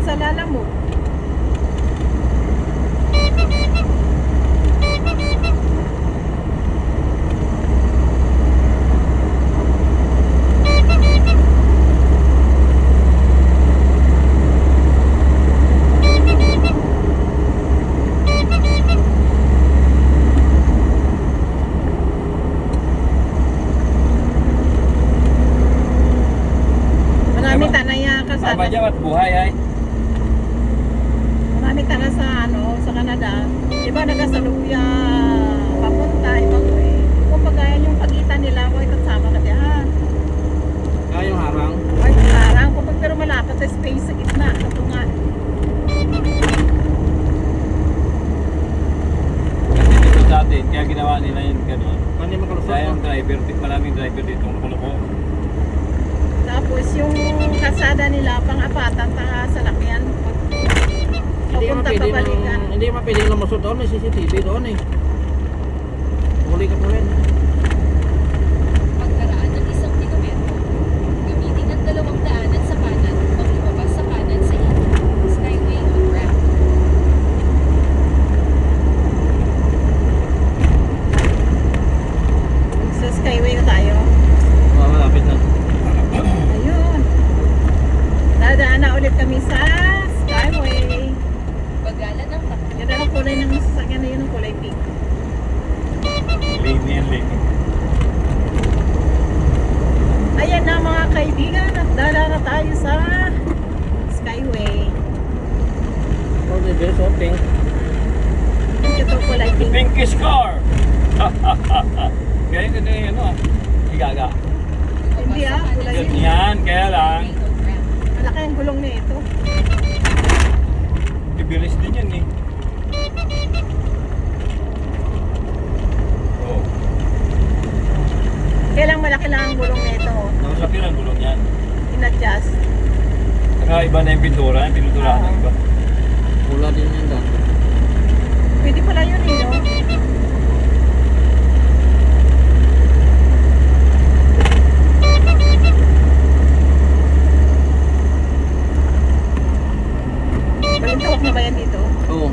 sa Lalamog. Maraming tanay kasama. Tama dyan at buhay ay. Maraming tanay sa sa Canada. Iba nagasaluya papunta, ibang way. Kung pagayan yung pagitan nila, ko itasama ka diyan. Kaya yung harang. Ay, parang kung pero malapit sa space sa gitna, katungan. Kasi dito sa atin, kaya ginawa nila yun gano'n. Mani makalusot Kaya yung no? driver, maraming driver dito loko-loko. Tapos yung kasada nila pang-apatan sa lakyan. Hindi Papunta mapili pabalikan. hindi mapili lumusot doon. May CCTV doon eh. Huli ka po rin. Pagkaraan ng 1 kilometro, gamitin ang 2 daanan sa kanan upang lumabas sa kanan sa Skyway on ramp. Sa Skyway na tayo. Malapit na. Ayun. Dadaan na ulit kami sa Skyway. Bagalan ng takbo. Yan ang kulay ng sasakyan na yun, ang kulay pink. Lane yan, lane. Ayan na mga kaibigan, at dala na tayo sa Skyway. Oh, there's something. Ito kulay The pink. pinkish car! Kaya yun na yun, ano? Igaga. Hindi kulay yun. Yan, kaya lang. Skyway on ramp. Malaki ang gulong na ito. Bibilis din yan eh. Oh, Kailang malaki lang ang gulong na ito. malaki lang gulong yan. In-adjust. Saka iba na yung pinuturahan ng iba. Pula din yan dati. Pwede pala yun eh, no? Balintawak na ba yan dito? Oo.